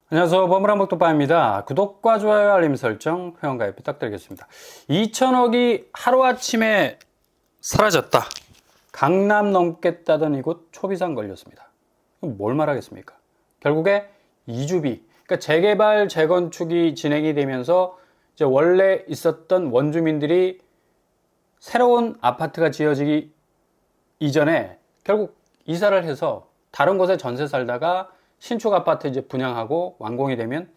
안녕하세요. 버블한복도빠입니다. 구독과 좋아요, 알림 설정, 회원가입 부탁드리겠습니다. 2천억이 하루아침에 사라졌다. 강남 넘겠다던 이곳 초비상 걸렸습니다. 뭘 말하겠습니까? 결국에 이주비, 그러니까 재개발, 재건축이 진행이 되면서 이제 원래 있었던 원주민들이 새로운 아파트가 지어지기 이전에 결국 이사를 해서 다른 곳에 전세 살다가 신축 아파트 이제 분양하고 완공이 되면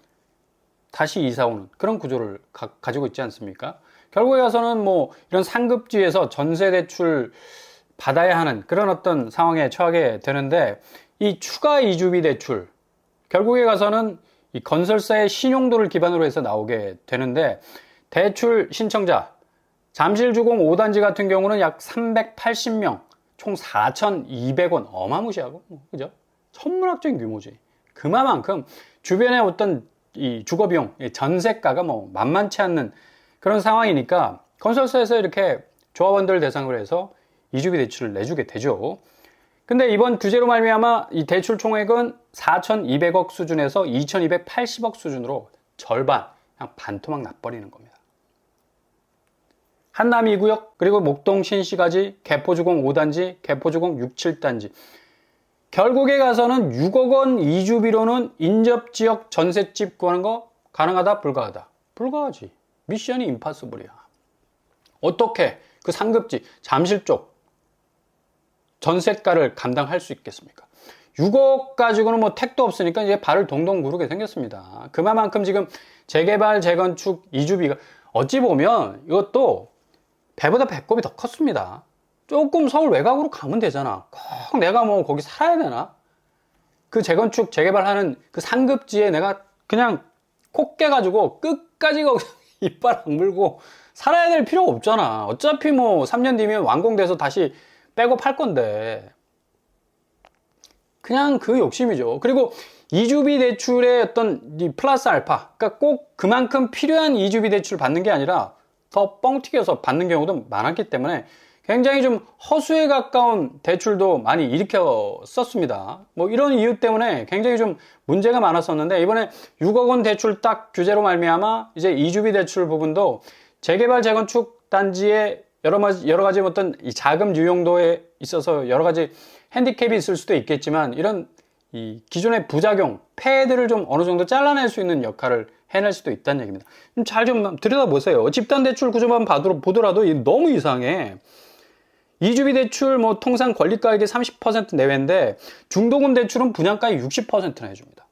다시 이사 오는 그런 구조를 가지고 있지 않습니까? 결국에 가서는 뭐 이런 상급지에서 전세 대출 받아야 하는 그런 어떤 상황에 처하게 되는데, 이 추가 이주비 대출 결국에 가서는 이 건설사의 신용도를 기반으로 해서 나오게 되는데, 대출 신청자 잠실주공 5단지 같은 경우는 약 380명, 총 4,200원, 어마무시하고, 그죠? 천문학적인 규모지. 그만큼 주변에 어떤 이 주거비용, 전세가가 뭐 만만치 않는 그런 상황이니까 건설사에서 이렇게 조합원들 대상으로 해서 이주비 대출을 내주게 되죠. 근데 이번 규제로 말미암아 이 대출 총액은 4,200억 수준에서 2,280억 수준으로 절반, 그냥 반토막 나버리는 겁니다. 한남 2구역, 그리고 목동 신시가지, 개포주공 5단지, 개포주공 6, 7단지. 결국에 가서는 6억 원 이주비로는 인접지역 전셋집 구하는 거 가능하다, 불가하다? 불가하지. 미션이 임파서블이야. 어떻게 그 상급지, 잠실 쪽 전셋가를 감당할 수 있겠습니까? 6억 가지고는 뭐 택도 없으니까 이제 발을 동동 구르게 생겼습니다. 그만큼 지금 재개발, 재건축, 이주비가 어찌 보면 이것도 배보다 배꼽이 더 컸습니다. 조금 서울 외곽으로 가면 되잖아. 꼭 내가 뭐 거기 살아야 되나? 그 재건축, 재개발하는 그 상급지에 내가 그냥 콕 깨가지고 끝까지 거기서 이빨 악물고 살아야 될 필요 없잖아. 어차피 뭐 3년 뒤면 완공돼서 다시 백업 할 건데. 그냥 그 욕심이죠. 그리고 이주비 대출의 어떤 이 플러스 알파, 그러니까 꼭 그만큼 필요한 이주비 대출 받는 게 아니라 더 뻥 튀겨서 받는 경우도 많았기 때문에 굉장히 좀 허수에 가까운 대출도 많이 일으켰었습니다. 뭐 이런 이유 때문에 굉장히 좀 문제가 많았었는데, 이번에 6억 원 대출 딱 규제로 말미암아 이제 이주비 대출 부분도 재개발, 재건축 단지의 여러 가지 어떤 이 자금 유용도에 있어서 여러 가지 핸디캡이 있을 수도 있겠지만, 이런 이 기존의 부작용, 폐해들을 좀 어느 정도 잘라낼 수 있는 역할을 해낼 수도 있다는 얘기입니다. 잘 좀 들여다보세요. 집단대출 구조만 보더라도 너무 이상해. 이주비 대출 뭐 통상 권리가액의 30% 내외인데 중도금 대출은 분양가의 60%나 해줍니다.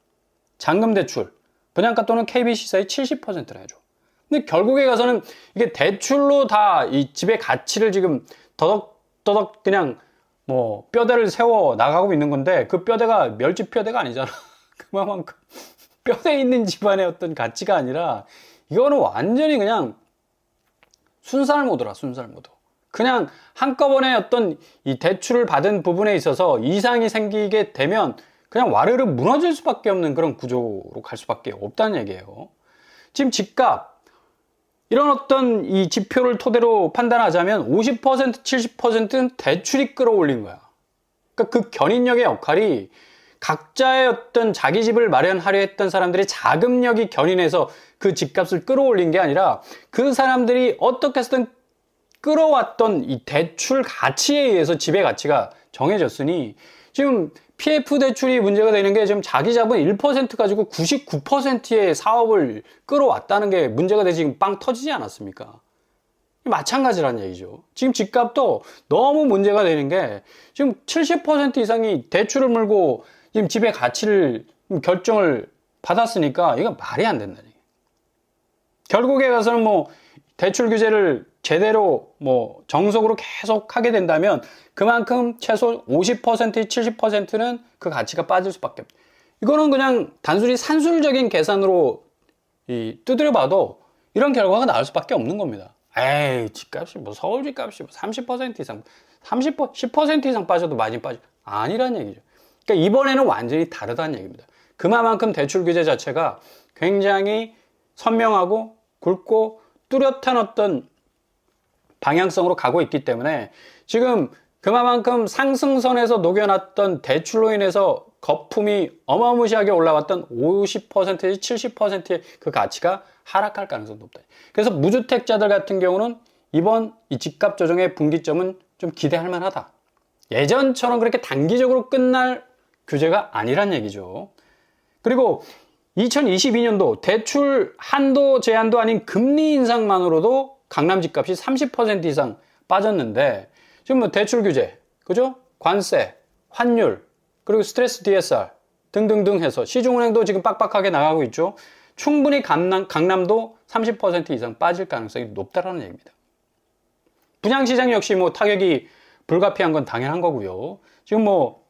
잔금 대출, 분양가 또는 KB시세의 70%나 해줘. 근데 결국에 가서는 이게 대출로 다 이 집의 가치를 지금 더덕더덕 그냥 뭐 뼈대를 세워 나가고 있는 건데, 그 뼈대가 멸치 뼈대가 아니잖아. 그만큼 뼈대 있는 집안의 어떤 가치가 아니라 이거는 완전히 그냥 순살모드라, 순살모드. 그냥 한꺼번에 어떤 이 대출을 받은 부분에 있어서 이상이 생기게 되면 그냥 와르르 무너질 수밖에 없는 그런 구조로 갈 수밖에 없다는 얘기예요. 지금 집값, 이런 어떤 이 지표를 토대로 판단하자면 50%, 70%는 대출이 끌어올린 거야. 그러니까 그 견인력의 역할이 각자의 어떤 자기 집을 마련하려 했던 사람들의 자금력이 견인해서 그 집값을 끌어올린 게 아니라, 그 사람들이 어떻게 해서든 끌어왔던 이 대출 가치에 의해서 집의 가치가 정해졌으니, 지금 PF 대출이 문제가 되는 게 지금 자기 자본 1% 가지고 99%의 사업을 끌어왔다는 게 문제가 돼 지금 빵 터지지 않았습니까? 마찬가지란 얘기죠. 지금 집값도 너무 문제가 되는 게, 지금 70% 이상이 대출을 물고 지금 집의 가치를 결정을 받았으니까 이건 말이 안 된다는 얘기예요. 결국에 가서는 뭐 대출 규제를 제대로 뭐 정석으로 계속 하게 된다면 그만큼 최소 50%, 70%는 그 가치가 빠질 수밖에 없어요. 이거는 그냥 단순히 산술적인 계산으로 두드려 봐도 이런 결과가 나올 수밖에 없는 겁니다. 에이, 집값이 뭐 서울 집값이 30% 이상, 10% 이상 빠져도 많이 빠져. 아니란 얘기죠. 그러니까 이번에는 완전히 다르다는 얘기입니다. 그만큼 대출 규제 자체가 굉장히 선명하고 굵고 뚜렷한 어떤 방향성으로 가고 있기 때문에 지금 그만큼 상승선에서 녹여놨던 대출로 인해서 거품이 어마무시하게 올라왔던 50%에서 70%의 그 가치가 하락할 가능성이 높다. 그래서 무주택자들 같은 경우는 이번 이 집값 조정의 분기점은 좀 기대할 만하다. 예전처럼 그렇게 단기적으로 끝날 규제가 아니란 얘기죠. 그리고 2022년도 대출 한도 제한도 아닌 금리 인상만으로도 강남 집값이 30% 이상 빠졌는데, 지금 뭐 대출 규제, 그죠? 관세, 환율, 그리고 스트레스 DSR 등등등 해서 시중은행도 지금 빡빡하게 나가고 있죠. 충분히 강남도 30% 이상 빠질 가능성이 높다라는 얘기입니다. 분양시장 역시 뭐 타격이 불가피한 건 당연한 거고요. 지금 뭐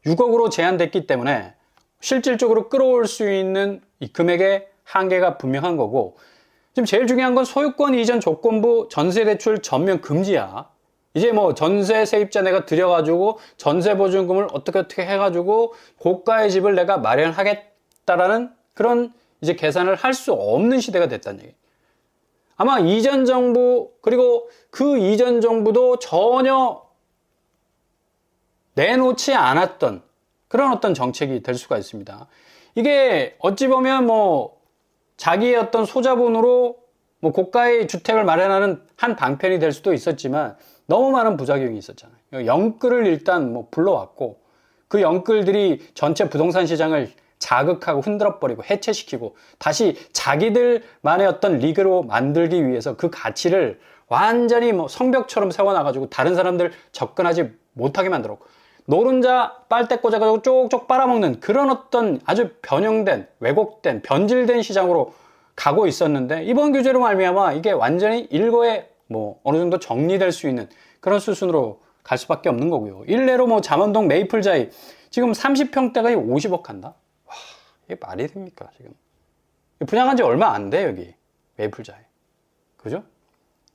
6억으로 제한됐기 때문에 실질적으로 끌어올 수 있는 이 금액의 한계가 분명한 거고, 지금 제일 중요한 건 소유권 이전 조건부 전세대출 전면 금지야. 이제 뭐 전세 세입자 내가 들여가지고 전세보증금을 어떻게 해가지고 고가의 집을 내가 마련하겠다라는 그런 이제 계산을 할 수 없는 시대가 됐다는 얘기. 아마 이전 정부, 그리고 그 이전 정부도 전혀 내놓지 않았던 그런 어떤 정책이 될 수가 있습니다. 이게 어찌 보면 뭐 자기의 어떤 소자본으로 뭐 고가의 주택을 마련하는 한 방편이 될 수도 있었지만 너무 많은 부작용이 있었잖아요. 영끌을 일단 뭐 불러왔고, 그 영끌들이 전체 부동산 시장을 자극하고 흔들어버리고 해체시키고 다시 자기들만의 어떤 리그로 만들기 위해서 그 가치를 완전히 뭐 성벽처럼 세워놔가지고 다른 사람들 접근하지 못하게 만들었고, 노른자 빨대 꽂아가지고 쪽쪽 빨아먹는 그런 어떤 아주 변형된, 왜곡된, 변질된 시장으로 가고 있었는데, 이번 규제로 말미암아 이게 완전히 일거에 뭐 어느 정도 정리될 수 있는 그런 수순으로 갈 수밖에 없는 거고요. 일례로 뭐 잠원동 메이플자이 지금 30평대가 50억 한다? 와, 이게 말이 됩니까 지금? 분양한 지 얼마 안 돼 여기 메이플자이. 그죠?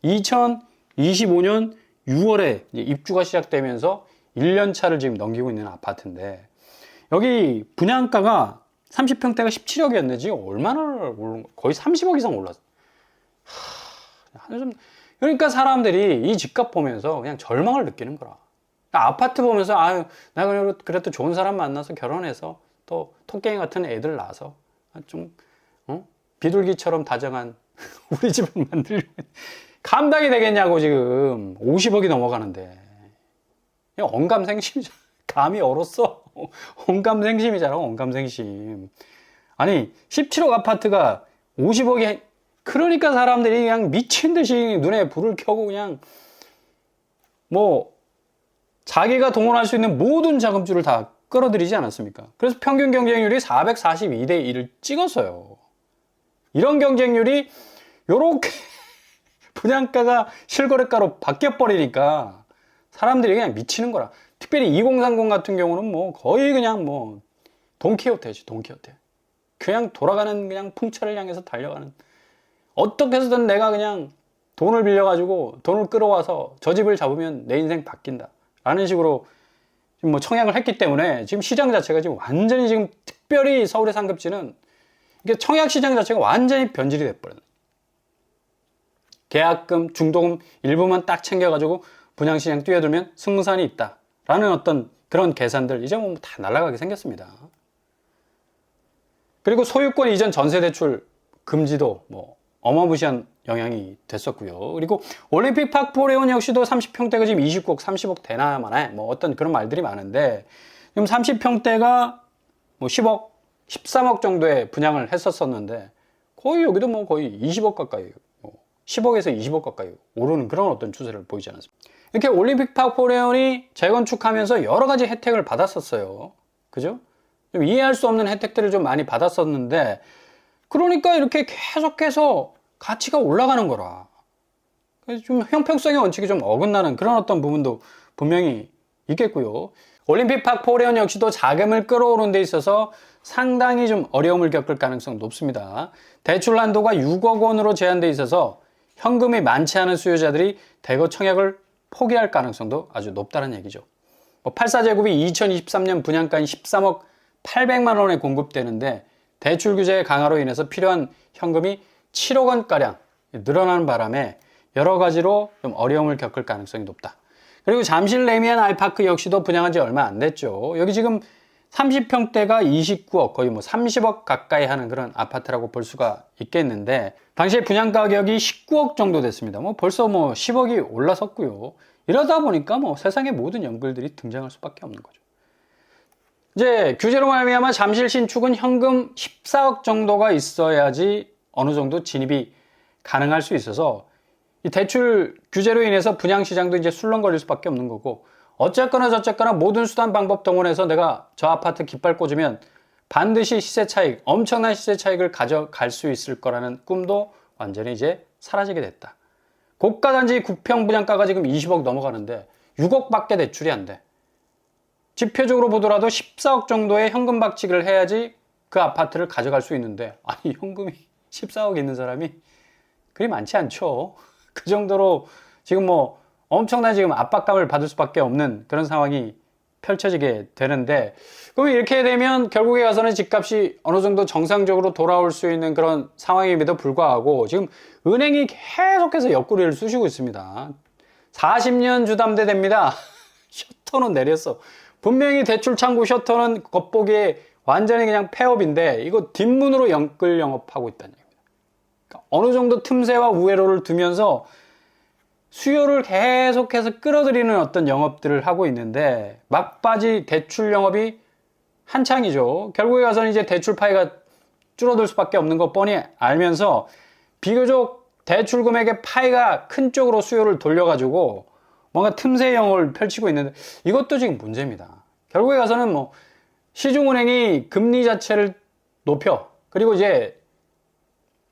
2025년 6월에 입주가 시작되면서 1년 차를 지금 넘기고 있는 아파트인데, 여기 분양가가 30평대가 17억이었는데 지금 얼마나 오른, 거의 30억 이상 올랐어. 그러니까 사람들이 이 집값 보면서 그냥 절망을 느끼는 거라. 아파트 보면서 아유, 내가 그래도 좋은 사람 만나서 결혼해서 또 토깽이 같은 애들 낳아서 좀 비둘기처럼 다정한 우리 집을 만들려면 감당이 되겠냐고. 지금 50억이 넘어가는데 언감생심이잖아. 감이 얼었어. 언감생심이잖아. 언감생심. 아니 17억 아파트가 50억이, 그러니까 사람들이 그냥 미친 듯이 눈에 불을 켜고 그냥 뭐 자기가 동원할 수 있는 모든 자금줄을 다 끌어들이지 않았습니까? 그래서 평균 경쟁률이 442대 1을 찍었어요. 이런 경쟁률이 요렇게 분양가가 실거래가로 바뀌어버리니까 사람들이 그냥 미치는 거라. 특별히 2030 같은 경우는 뭐 거의 그냥 뭐 돈키호테지, 돈키호테. 그냥 돌아가는 그냥 풍차를 향해서 달려가는. 어떻게 해서든 내가 그냥 돈을 빌려가지고 돈을 끌어와서 저 집을 잡으면 내 인생 바뀐다 라는 식으로 지금 뭐 청약을 했기 때문에 지금 시장 자체가 지금 완전히, 지금 특별히 서울의 상급지는 이게 청약 시장 자체가 완전히 변질이 돼버려요. 계약금, 중도금 일부만 딱 챙겨가지고 분양시장 뛰어들면 승산이 있다 라는 어떤 그런 계산들 이제 뭐 다 날아가게 생겼습니다. 그리고 소유권 이전 전세대출 금지도 뭐 어마무시한 영향이 됐었고요. 그리고 올림픽 파크포레온 역시도 30평대가 지금 29억, 30억 되나마나 뭐 어떤 그런 말들이 많은데, 지금 30평대가 뭐 10억, 13억 정도의 분양을 했었었는데 거의 여기도 뭐 거의 20억 가까이, 뭐 10억에서 20억 가까이 오르는 그런 어떤 추세를 보이지 않았습니까? 이렇게 올림픽 파크포레온이 재건축하면서 여러 가지 혜택을 받았었어요. 그죠? 좀 이해할 수 없는 혜택들을 좀 많이 받았었는데, 그러니까 이렇게 계속해서 가치가 올라가는 거라. 그래서 좀 형평성의 원칙이 좀 어긋나는 그런 어떤 부분도 분명히 있겠고요. 올림픽 파크포레온 역시도 자금을 끌어오는 데 있어서 상당히 좀 어려움을 겪을 가능성이 높습니다. 대출 한도가 6억 원으로 제한돼 있어서 현금이 많지 않은 수요자들이 대거 청약을 포기할 가능성도 아주 높다는 얘기죠. 84제곱이 2023년 분양가인 13억 800만 원에 공급되는데, 대출 규제 강화로 인해서 필요한 현금이 7억 원가량 늘어나는 바람에 여러 가지로 좀 어려움을 겪을 가능성이 높다. 그리고 잠실 레미안 알파크 역시도 분양한 지 얼마 안 됐죠. 여기 지금 30평대가 29억, 거의 뭐 30억 가까이 하는 그런 아파트라고 볼 수가 있겠는데, 당시에 분양 가격이 19억 정도 됐습니다. 뭐 벌써 뭐 10억이 올라섰고요. 이러다 보니까 뭐 세상의 모든 연끌들이 등장할 수밖에 없는 거죠. 이제 규제로 말미암아 잠실 신축은 현금 14억 정도가 있어야지 어느 정도 진입이 가능할 수 있어서, 이 대출 규제로 인해서 분양시장도 이제 술렁거릴 수밖에 없는 거고, 어쨌거나 저쨌거나 모든 수단 방법 동원해서 내가 저 아파트 깃발 꽂으면 반드시 시세 차익, 엄청난 시세 차익을 가져갈 수 있을 거라는 꿈도 완전히 이제 사라지게 됐다. 고가 단지 9평 분양가가 지금 20억 넘어가는데 6억밖에 대출이 안 돼. 지표적으로 보더라도 14억 정도의 현금 박치기를 해야지 그 아파트를 가져갈 수 있는데, 아니 현금이 14억 있는 사람이 그리 많지 않죠. 그 정도로 지금 뭐 엄청난 지금 압박감을 받을 수밖에 없는 그런 상황이 펼쳐지게 되는데, 그럼 이렇게 되면 결국에 가서는 집값이 어느 정도 정상적으로 돌아올 수 있는 그런 상황임에도 불구하고 지금 은행이 계속해서 옆구리를 쑤시고 있습니다. 40년 주담대 됩니다. 셔터는 내렸어. 분명히 대출 창구 셔터는 겉보기에 완전히 그냥 폐업인데 이거 뒷문으로 연끌 영업하고 있다는 얘기입니다. 그러니까 어느 정도 틈새와 우회로를 두면서 수요를 계속해서 끌어들이는 어떤 영업들을 하고 있는데, 막바지 대출 영업이 한창이죠. 결국에 가서는 이제 대출 파이가 줄어들 수밖에 없는 거 뻔히 알면서 비교적 대출 금액의 파이가 큰 쪽으로 수요를 돌려가지고 뭔가 틈새 영업을 펼치고 있는데, 이것도 지금 문제입니다. 결국에 가서는 뭐 시중은행이 금리 자체를 높여, 그리고 이제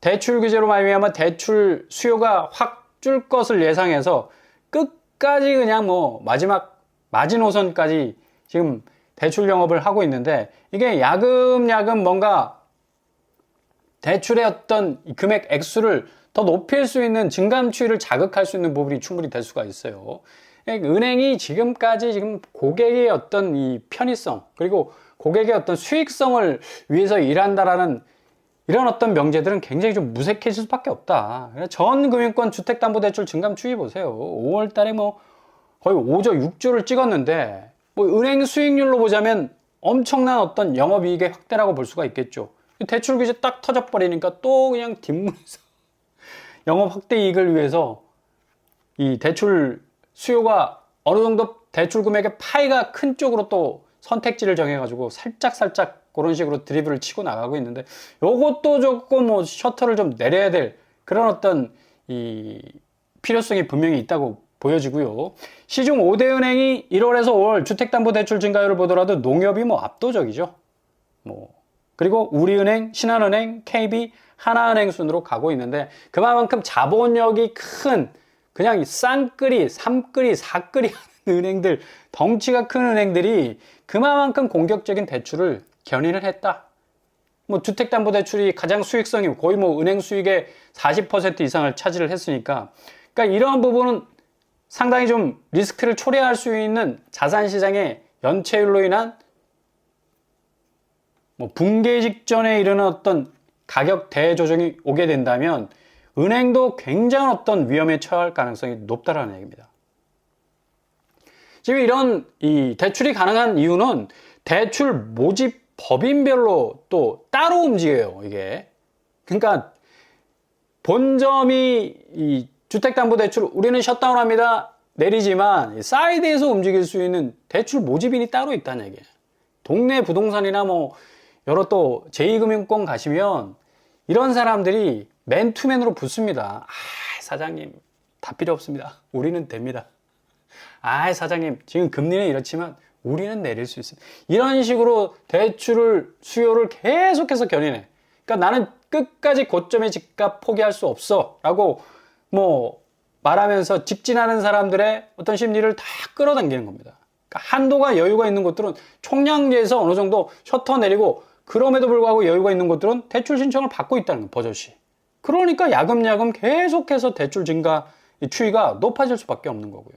대출 규제로 말미암아 대출 수요가 확 줄 것을 예상해서 끝까지 그냥 뭐 마지막 마지노선까지 지금 대출 영업을 하고 있는데, 이게 야금야금 뭔가 대출의 어떤 금액 액수를 더 높일 수 있는 증감 추이를 자극할 수 있는 부분이 충분히 될 수가 있어요. 은행이 지금까지 지금 고객의 어떤 이 편의성, 그리고 고객의 어떤 수익성을 위해서 일한다라는 이런 어떤 명제들은 굉장히 좀 무색해질 수밖에 없다. 전 금융권 주택담보대출 증감 추이 보세요. 5월 달에 뭐 거의 5조, 6조를 찍었는데, 뭐 은행 수익률로 보자면 엄청난 어떤 영업이익의 확대라고 볼 수가 있겠죠. 대출 규제 딱 터져버리니까 또 그냥 뒷문에서 영업 확대 이익을 위해서 이 대출 수요가 어느 정도 대출 금액의 파이가 큰 쪽으로 또 선택지를 정해가지고 살짝 그런 식으로 드리블을 치고 나가고 있는데, 요것도 조금 뭐 셔터를 좀 내려야 될 그런 어떤 이 필요성이 분명히 있다고 보여지고요. 시중 5대 은행이 1월에서 5월 주택담보대출 증가율을 보더라도 농협이 뭐 압도적이죠. 뭐 그리고 우리은행, 신한은행, KB, 하나은행 순으로 가고 있는데, 그만큼 자본력이 큰 그냥 쌍끌이, 삼끌이, 사끌이 하는 은행들, 덩치가 큰 은행들이 그만큼 공격적인 대출을 견인을 했다. 뭐 주택담보대출이 가장 수익성이 거의 뭐 은행 수익의 40% 이상을 차지를 했으니까, 그러니까 이러한 부분은 상당히 좀 리스크를 초래할 수 있는 자산시장의 연체율로 인한 뭐 붕괴 직전에 이르는 어떤 가격 대조정이 오게 된다면 은행도 굉장한 어떤 위험에 처할 가능성이 높다라는 얘기입니다. 지금 이런 이 대출이 가능한 이유는 대출 모집 법인별로 또 따로 움직여요, 이게. 그러니까 본점이 이 주택담보대출 우리는 셧다운합니다 내리지만 사이드에서 움직일 수 있는 대출 모집인이 따로 있다는 얘기예요. 동네 부동산이나 뭐 여러 또 제2금융권 가시면 이런 사람들이 맨투맨으로 붙습니다. 사장님 다 필요 없습니다. 우리는 됩니다. 사장님 지금 금리는 이렇지만 우리는 내릴 수 있습니다. 이런 식으로 대출을 수요를 계속해서 견인해. 그러니까 나는 끝까지 고점의 집값 포기할 수 없어 라고 뭐 말하면서 직진하는 사람들의 어떤 심리를 다 끌어당기는 겁니다. 그러니까 한도가 여유가 있는 곳들은 총량제에서 어느 정도 셔터 내리고, 그럼에도 불구하고 여유가 있는 곳들은 대출 신청을 받고 있다는 거예요, 버젓이. 그러니까 야금야금 계속해서 대출 증가 추이가 높아질 수밖에 없는 거고요.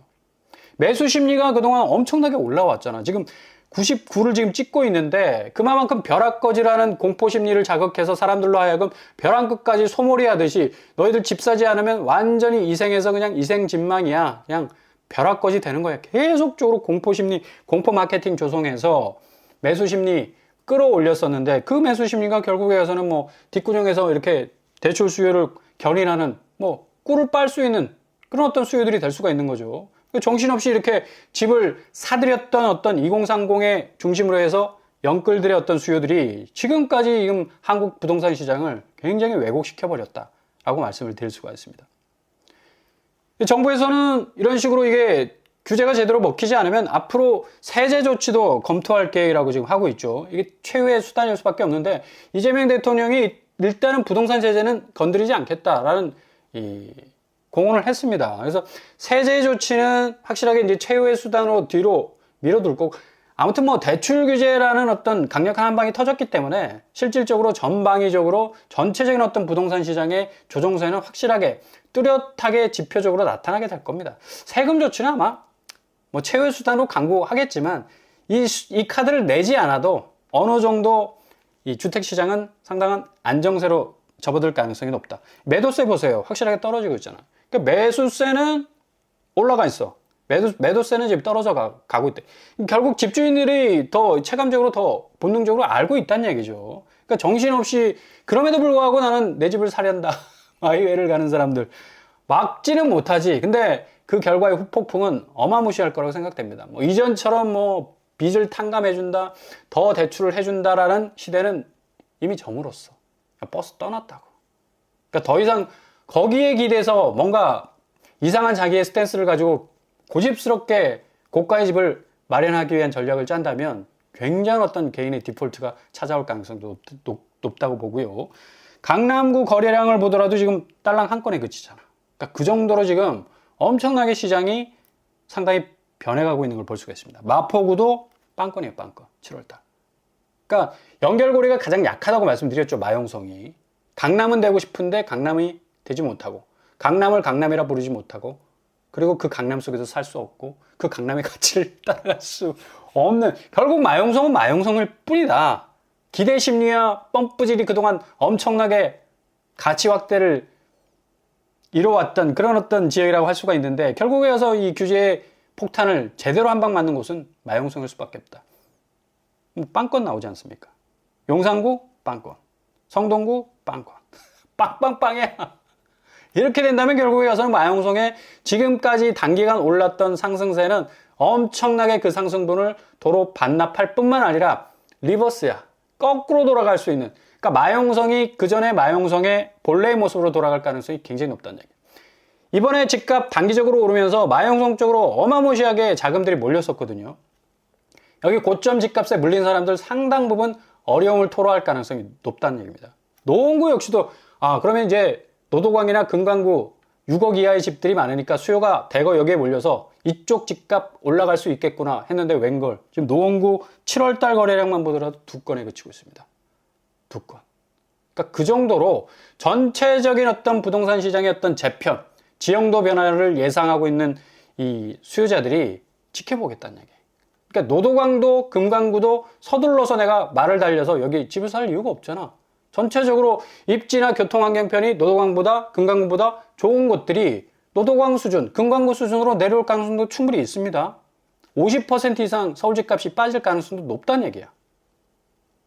매수 심리가 그동안 엄청나게 올라왔잖아. 지금 99를 지금 찍고 있는데, 그만큼 벼락거지라는 공포 심리를 자극해서 사람들로 하여금 벼랑 끝까지 소몰이 하듯이 너희들 집 사지 않으면 완전히 이생해서 그냥 이생진망이야. 그냥 벼락거지 되는 거야. 계속적으로 공포 심리, 공포 마케팅 조성해서 매수 심리 끌어올렸었는데 그 매수 심리가 결국에 가서는 뭐 뒷구녕에서 이렇게 대출 수요를 견인하는 뭐 꿀을 빨 수 있는 그런 어떤 수요들이 될 수가 있는 거죠. 정신없이 이렇게 집을 사들였던 어떤 2030의 중심으로 해서 영끌들의 어떤 수요들이 지금까지 지금 한국 부동산 시장을 굉장히 왜곡시켜 버렸다라고 말씀을 드릴 수가 있습니다. 정부에서는 이런 식으로 이게 규제가 제대로 먹히지 않으면 앞으로 세제 조치도 검토할 계획이라고 지금 하고 있죠. 이게 최후의 수단일 수밖에 없는데 이재명 대통령이 일단은 부동산 세제는 건드리지 않겠다라는 공언을 했습니다. 그래서 세제 조치는 확실하게 이제 최후의 수단으로 뒤로 밀어둘 거고 아무튼 뭐 대출 규제라는 어떤 강력한 한 방이 터졌기 때문에 실질적으로 전방위적으로 전체적인 어떤 부동산 시장의 조정세는 확실하게 뚜렷하게 지표적으로 나타나게 될 겁니다. 세금 조치는 아마 뭐 최후의 수단으로 강구하겠지만 이 카드를 내지 않아도 어느 정도 이 주택 시장은 상당한 안정세로 접어들 가능성이 높다. 매도세 보세요. 확실하게 떨어지고 있잖아. 그러니까 매수세는 올라가 있어. 매도세는 지금 떨어져 가고 있대. 결국 집주인들이 더 체감적으로 더 본능적으로 알고 있다는 얘기죠. 그러니까 정신없이 그럼에도 불구하고 나는 내 집을 사련다. 마이웨이를 가는 사람들 막지는 못하지. 근데 그 결과의 후폭풍은 어마무시할 거라고 생각됩니다. 뭐 이전처럼 뭐 빚을 탕감해준다, 더 대출을 해준다라는 시대는 이미 저물었어. 버스 떠났다고. 그러니까 더 이상 거기에 기대서 뭔가 이상한 자기의 스탠스를 가지고 고집스럽게 고가의 집을 마련하기 위한 전략을 짠다면 굉장한 어떤 개인의 디폴트가 찾아올 가능성도 높다고 보고요. 강남구 거래량을 보더라도 지금 딸랑 한 건에 그치잖아. 그러니까 그 정도로 지금 엄청나게 시장이 상당히 변해가고 있는 걸 볼 수가 있습니다. 마포구도 빵건이에요, 빵건. 7월달. 그러니까 연결고리가 가장 약하다고 말씀드렸죠, 마용성이. 강남은 되고 싶은데 강남이 되지 못하고, 강남을 강남이라 부르지 못하고, 그리고 그 강남 속에서 살 수 없고, 그 강남의 가치를 따라갈 수 없는, 결국 마용성은 마용성일 뿐이다. 기대 심리와 펌프질이 그동안 엄청나게 가치 확대를 이뤄왔던 그런 어떤 지역이라고 할 수가 있는데, 결국에 와서 이 규제의 폭탄을 제대로 한 방 맞는 곳은 마용성일 수밖에 없다. 빵건 나오지 않습니까? 용산구 빵건, 성동구 빵건, 빵빵빵이야. 이렇게 된다면 결국에 가서는 마용성의 지금까지 단기간 올랐던 상승세는 엄청나게 그 상승분을 도로 반납할 뿐만 아니라 리버스야. 거꾸로 돌아갈 수 있는. 그러니까 마용성이 그 전에 마용성의 본래의 모습으로 돌아갈 가능성이 굉장히 높다는 얘기예요. 이번에 집값 단기적으로 오르면서 마용성 쪽으로 어마무시하게 자금들이 몰렸었거든요. 여기 고점 집값에 물린 사람들 상당 부분 어려움을 토로할 가능성이 높다는 얘기입니다. 노원구 역시도 그러면 이제 노도광이나 금강구 6억 이하의 집들이 많으니까 수요가 대거 여기에 몰려서 이쪽 집값 올라갈 수 있겠구나 했는데 웬걸 지금 노원구 7월달 거래량만 보더라도 2건에 그치고 있습니다. 2건. 그러니까 그 정도로 전체적인 어떤 부동산 시장의 어떤 재편, 지형도 변화를 예상하고 있는 이 수요자들이 지켜보겠다는 얘기예요. 그러니까 노도광도 금강구도 서둘러서 내가 말을 달려서 여기 집을 살 이유가 없잖아. 전체적으로 입지나 교통환경편이 노도광보다 금강구보다 좋은 곳들이 노도광 수준, 금강구 수준으로 내려올 가능성도 충분히 있습니다. 50% 이상 서울 집값이 빠질 가능성도 높다는 얘기야.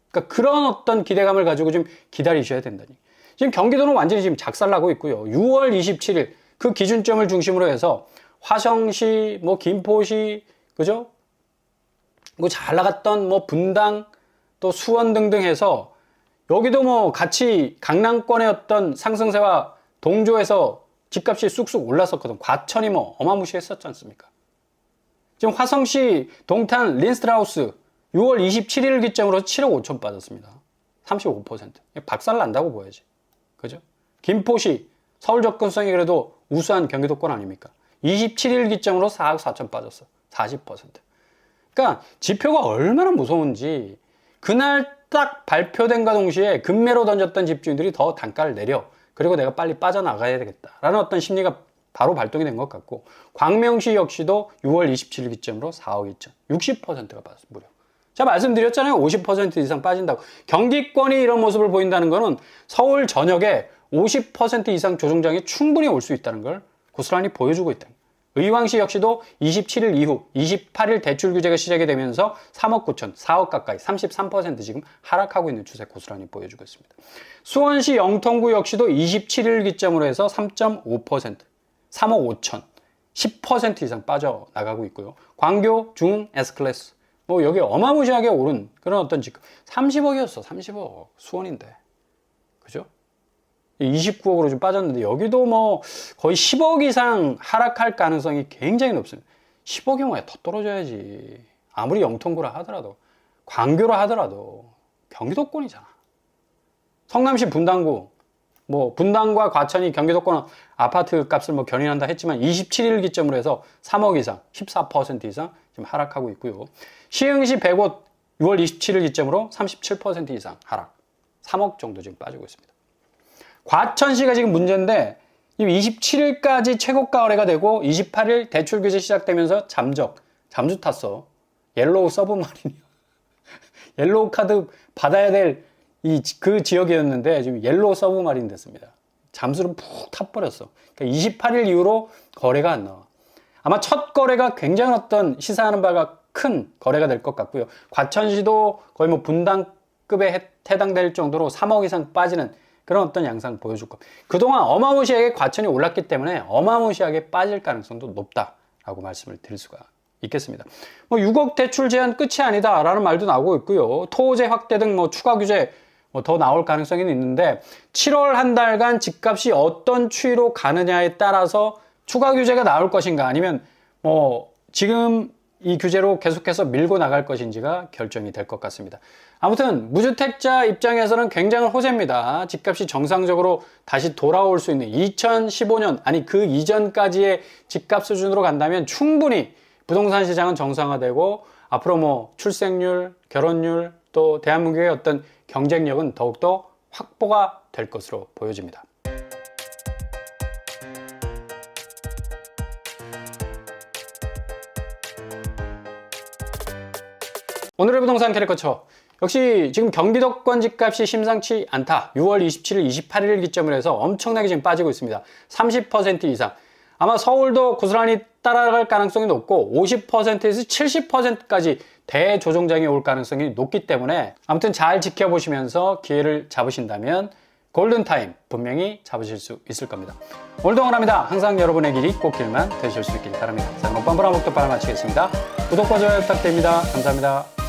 그러니까 그런 어떤 기대감을 가지고 좀 기다리셔야 된다니. 지금 경기도는 완전히 지금 작살나고 있고요. 6월 27일 그 기준점을 중심으로 해서 화성시, 뭐 김포시, 그죠? 뭐 잘 나갔던 뭐 분당, 또 수원 등등 해서 여기도 뭐 같이 강남권의 어떤 상승세와 동조해서 집값이 쑥쑥 올랐었거든. 과천이 뭐 어마무시했었지 않습니까? 지금 화성시 동탄 린스트라우스 6월 27일 기점으로 7억 5천 빠졌습니다. 35%. 박살 난다고 보여야지. 그죠? 김포시 서울 접근성이 그래도 우수한 경기도권 아닙니까? 27일 기점으로 4억 4천 빠졌어. 40%. 그러니까 지표가 얼마나 무서운지 그날 딱 발표된과 동시에 급매로 던졌던 집주인들이 더 단가를 내려. 그리고 내가 빨리 빠져나가야 되겠다라는 어떤 심리가 바로 발동이 된 것 같고, 광명시 역시도 6월 27일 기점으로 4억 2천, 60%가 빠졌어, 무려. 제가 말씀드렸잖아요. 50% 이상 빠진다고. 경기권이 이런 모습을 보인다는 거는 서울 전역에 50% 이상 조정장이 충분히 올 수 있다는 걸 고스란히 보여주고 있다. 의왕시 역시도 27일 이후 28일 대출 규제가 시작이 되면서 3억 9천, 4억 가까이 33% 지금 하락하고 있는 추세 고스란히 보여주고 있습니다. 수원시 영통구 역시도 27일 기점으로 해서 3.5%, 3억 5천, 10% 이상 빠져나가고 있고요. 광교, 중, S클래스 뭐 여기 어마무시하게 오른 그런 어떤 지금 30억이었어. 30억. 수원인데. 그죠? 29억으로 좀 빠졌는데 여기도 뭐 거의 10억 이상 하락할 가능성이 굉장히 높습니다. 10억이면 더 떨어져야지. 아무리 영통구라 하더라도 광교라 하더라도 경기도권이잖아. 성남시 분당구 뭐 분당과 과천이 경기도권 아파트 값을 뭐 견인한다 했지만 27일 기점으로 해서 3억 이상 14% 이상 지금 하락하고 있고요. 시흥시 100곳 6월 27일 기점으로 37% 이상 하락 3억 정도 지금 빠지고 있습니다. 과천시가 지금 문제인데 27일까지 최고가 거래가 되고 28일 대출 규제 시작되면서 잠수 탔어. 옐로우 서브마린이요. 옐로우 카드 받아야 될 그 지역이었는데 지금 옐로우 서브마린 됐습니다. 잠수를 푹 타버렸어. 그러니까 28일 이후로 거래가 안 나와. 아마 첫 거래가 굉장히 어떤 시사하는 바가 큰 거래가 될 것 같고요. 과천시도 거의 뭐 분당급에 해당될 정도로 3억 이상 빠지는 그런 어떤 양상 보여줄 겁니다. 그동안 어마무시하게 과천이 올랐기 때문에 어마무시하게 빠질 가능성도 높다라고 말씀을 드릴 수가 있겠습니다. 뭐 6억 대출 제한 끝이 아니다라는 말도 나오고 있고요. 토호제 확대 등 뭐 추가 규제 뭐 더 나올 가능성이 있는데 7월 한 달간 집값이 어떤 추이로 가느냐에 따라서 추가 규제가 나올 것인가 아니면 뭐 지금 이 규제로 계속해서 밀고 나갈 것인지가 결정이 될 것 같습니다. 아무튼 무주택자 입장에서는 굉장히 호재입니다. 집값이 정상적으로 다시 돌아올 수 있는 2015년 아니 그 이전까지의 집값 수준으로 간다면 충분히 부동산 시장은 정상화되고 앞으로 뭐 출생률, 결혼율 또 대한민국의 어떤 경쟁력은 더욱더 확보가 될 것으로 보여집니다. 오늘의 부동산 캐릭터처 역시 지금 경기도권 집값이 심상치 않다. 6월 27일, 28일 기점으로 해서 엄청나게 지금 빠지고 있습니다. 30% 이상. 아마 서울도 고스란히 따라갈 가능성이 높고 50%에서 70%까지 대조정장이 올 가능성이 높기 때문에 아무튼 잘 지켜보시면서 기회를 잡으신다면 골든타임 분명히 잡으실 수 있을 겁니다. 오늘도 응원합니다. 항상 여러분의 길이 꽃길만 되실 수 있길 바랍니다. 자, 그럼 뻔뻔한 목표파를 마치겠습니다. 구독과 좋아요 부탁드립니다. 감사합니다.